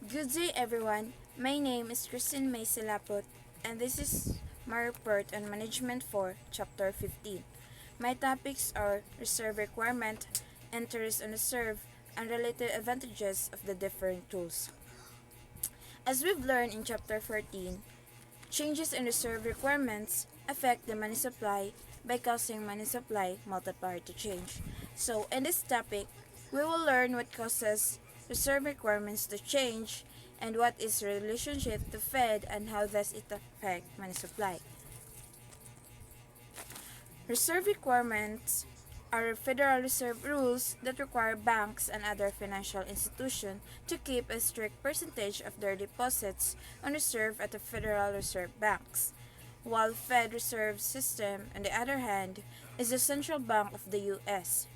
Good day, everyone. My name is Christine May Silaput, and this is my report on Management 4, Chapter 15. My topics are reserve requirement, interest on reserve, and related advantages of the different tools. As we've learned in Chapter 14, changes in reserve requirements affect the money supply by causing money supply multiplier to change. So, in this topic, we will learn what causes reserve requirements to change and what is the relationship to Fed and how does it affect money supply. Reserve requirements are Federal Reserve rules that require banks and other financial institutions to keep a strict percentage of their deposits on reserve at the Federal Reserve banks, while Fed Reserve System, on the other hand, is the central bank of the U.S.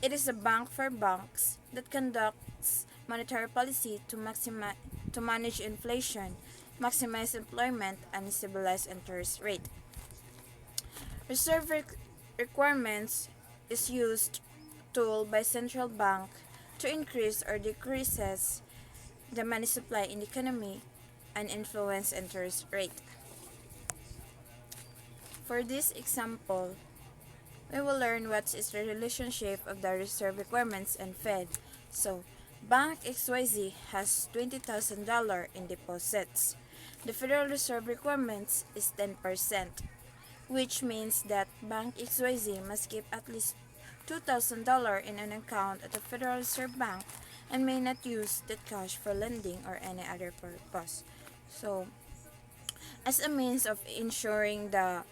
It is a bank for banks that conducts monetary policy to manage inflation, maximize employment, and stabilize interest rate. Reserve requirements is used tool by central bank to increase or decreases the money supply in the economy and influence interest rate. For this example, we will learn what is the relationship of the reserve requirements and Fed. So, Bank XYZ has $20,000 in deposits. The Federal Reserve requirements is 10%, which means that Bank XYZ must keep at least $2,000 in an account at the Federal Reserve Bank and may not use that cash for lending or any other purpose. So, as a means of ensuring the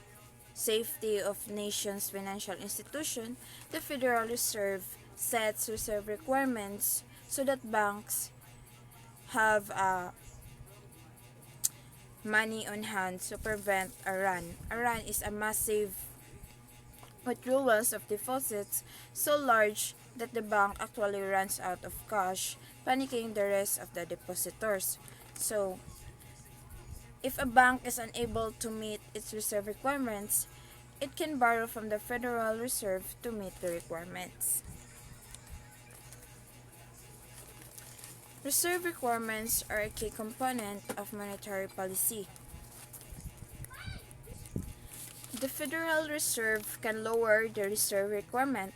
safety of nation's financial institution, the Federal Reserve sets reserve requirements so that banks have money on hand to prevent a run. A run is a massive withdrawals of deposits so large that the bank actually runs out of cash, panicking the rest of the depositors. So, if a bank is unable to meet its reserve requirements, it can borrow from the Federal Reserve to meet the requirements. Reserve requirements are a key component of monetary policy. The Federal Reserve can lower the reserve requirement.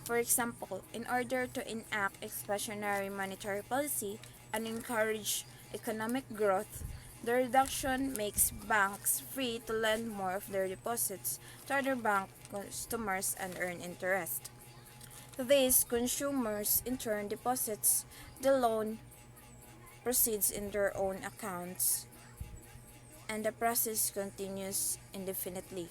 For example, in order to enact expansionary monetary policy and encourage economic growth, the reduction makes banks free to lend more of their deposits to other bank customers and earn interest. These consumers in turn deposits the loan proceeds in their own accounts, and the process continues indefinitely.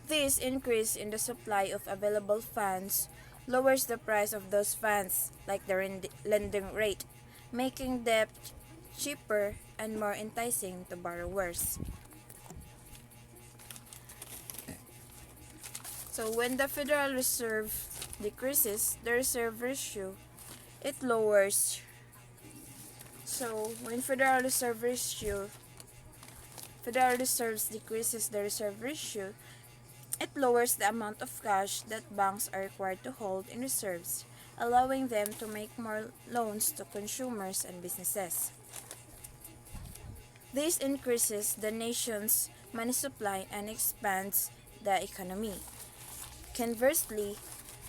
This increase in the supply of available funds lowers the price of those funds, like the lending rate, making debt cheaper and more enticing to borrowers. So when the Federal Reserve decreases the reserve ratio, it lowers. So when Federal Reserve decreases the reserve ratio, it lowers the amount of cash that banks are required to hold in reserves, allowing them to make more loans to consumers and businesses. This increases the nation's money supply and expands the economy. Conversely,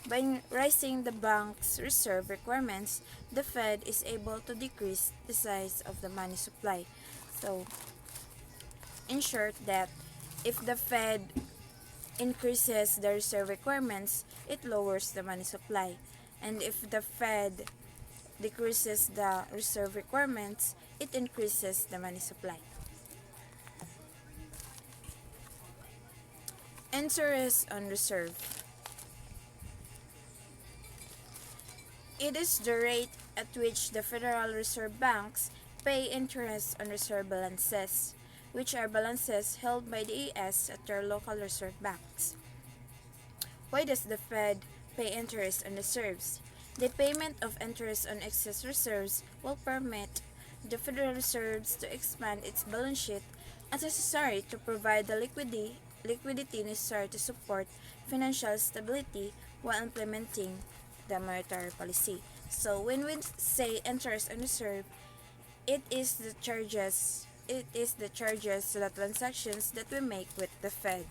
by raising the bank's reserve requirements, the Fed is able to decrease the size of the money supply. So, in short, that if the Fed increases the reserve requirements, it lowers the money supply. And if the Fed decreases the reserve requirements, it increases the money supply. Interest on reserve. It is the rate at which the Federal Reserve banks pay interest on reserve balances, which are balances held by the U.S. at their local reserve banks. Why does the Fed pay interest on reserves? The payment of interest on excess reserves will permit the Federal Reserve to expand its balance sheet as necessary to provide the liquidity necessary to support financial stability while implementing the monetary policy. So when we say interest on reserve, it is the charges to the transactions that we make with the Fed.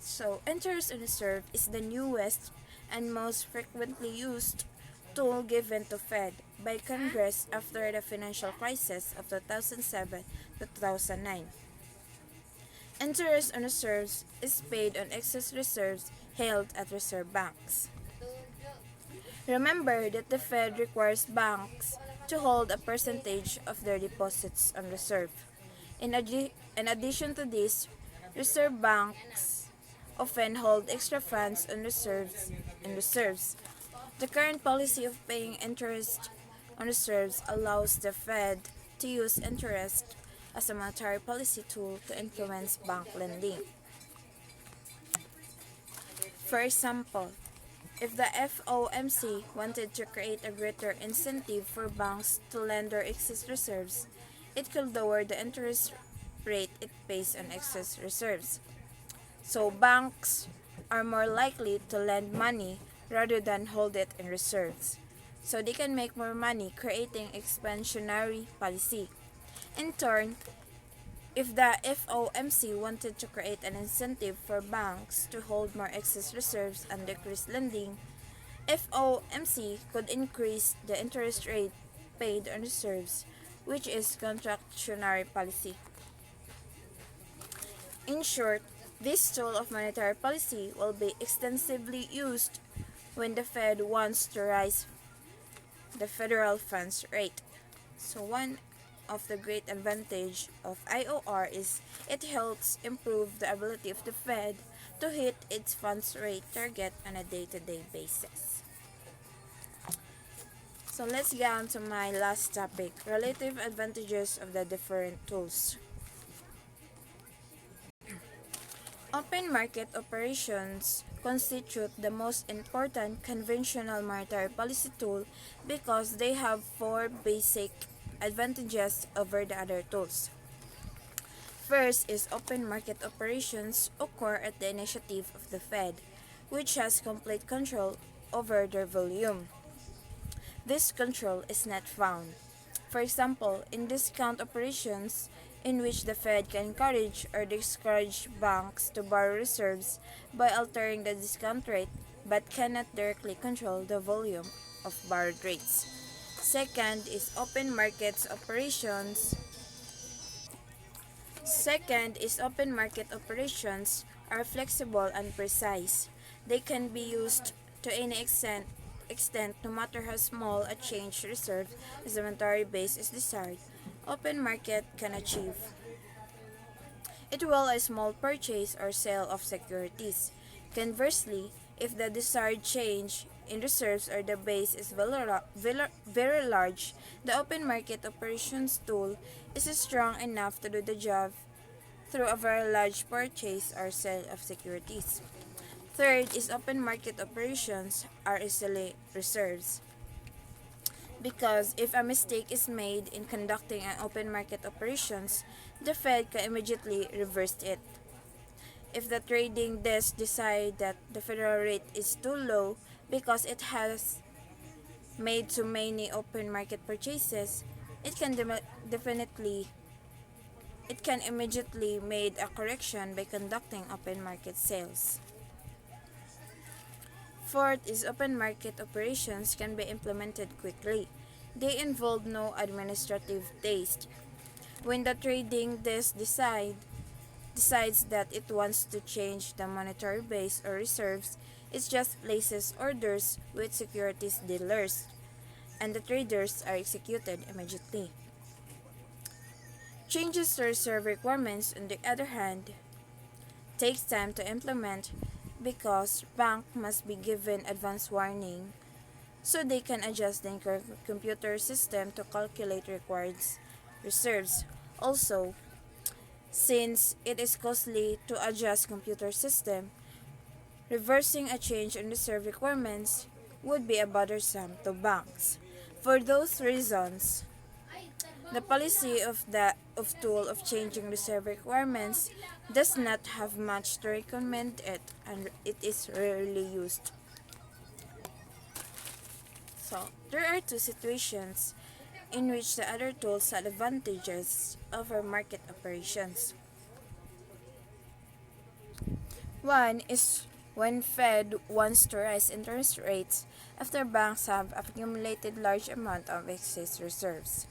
So interest on reserve is the newest and most frequently used tool given to Fed by Congress after the financial crisis of 2007 to 2009. Interest on reserves is paid on excess reserves held at reserve banks. Remember that the Fed requires banks to hold a percentage of their deposits on reserve. In addition to this, reserve banks often hold extra funds on reserves. The current policy of paying interest on reserves allows the Fed to use interest as a monetary policy tool to influence bank lending. For example, if the FOMC wanted to create a greater incentive for banks to lend their excess reserves, it could lower the interest rate it pays on excess reserves. So banks are more likely to lend money rather than hold it in reserves. So they can make more money creating expansionary policy. In turn, if the FOMC wanted to create an incentive for banks to hold more excess reserves and decrease lending, FOMC could increase the interest rate paid on reserves, which is contractionary policy. In short, this tool of monetary policy will be extensively used when the Fed wants to raise the federal funds rate. So one of the great advantage of IOR is it helps improve the ability of the Fed to hit its funds rate target on a day-to-day basis. So let's get on to my last topic, relative advantages of the different tools. Open market operations constitute the most important conventional monetary policy tool because they have four basic advantages over the other tools. First is open market operations occur at the initiative of the Fed, which has complete control over their volume. This control is not found, for example, in discount operations in which the Fed can encourage or discourage banks to borrow reserves by altering the discount rate but cannot directly control the volume of borrowed rates. Second is open market operations are flexible and precise. They can be used to any extent no matter how small a change reserve as the monetary base is desired. Open market can achieve. It will a small purchase or sale of securities. Conversely, if the desired change in reserves or the base is very large, the open market operations tool is strong enough to do the job through a very large purchase or sale of securities. Third is open market operations are easily reserves. Because if a mistake is made in conducting an open market operations, the Fed can immediately reverse it. If the trading desk decide that the federal rate is too low because it has made too many open market purchases, it can definitely it can immediately make a correction by conducting open market sales. Fourth is open market operations can be implemented quickly. They involve no administrative taste. When the trading desk decides that it wants to change the monetary base or reserves, it just places orders with securities dealers, and the traders are executed immediately. Changes to reserve requirements, on the other hand, takes time to implement because bank must be given advance warning so they can adjust the computer system to calculate required reserves. Also, since it is costly to adjust computer system, reversing a change in reserve requirements would be a bothersome to banks. For those reasons, the policy of tool of changing reserve requirements does not have much to recommend it and it is rarely used. So, there are two situations in which the other tools had advantages over market operations. One is when Fed wants to raise interest rates after banks have accumulated large amount of excess reserves.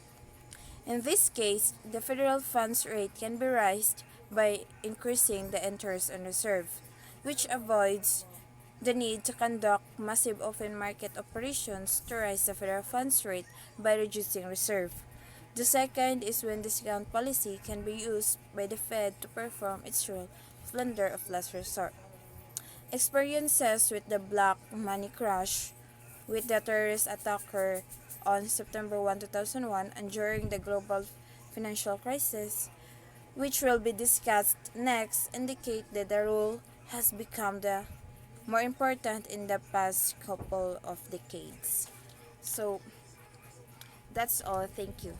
In this case, the federal funds rate can be raised by increasing the interest on reserve, which avoids the need to conduct massive open market operations to raise the federal funds rate by reducing reserve. The second is when discount policy can be used by the Fed to perform its role of lender of last resort. Experiences with the black money crash, with the terrorist attacker on September 1, 2001, and during the global financial crisis, which will be discussed next, indicate that the rule has become the more important in the past couple of decades. So that's all. Thank you.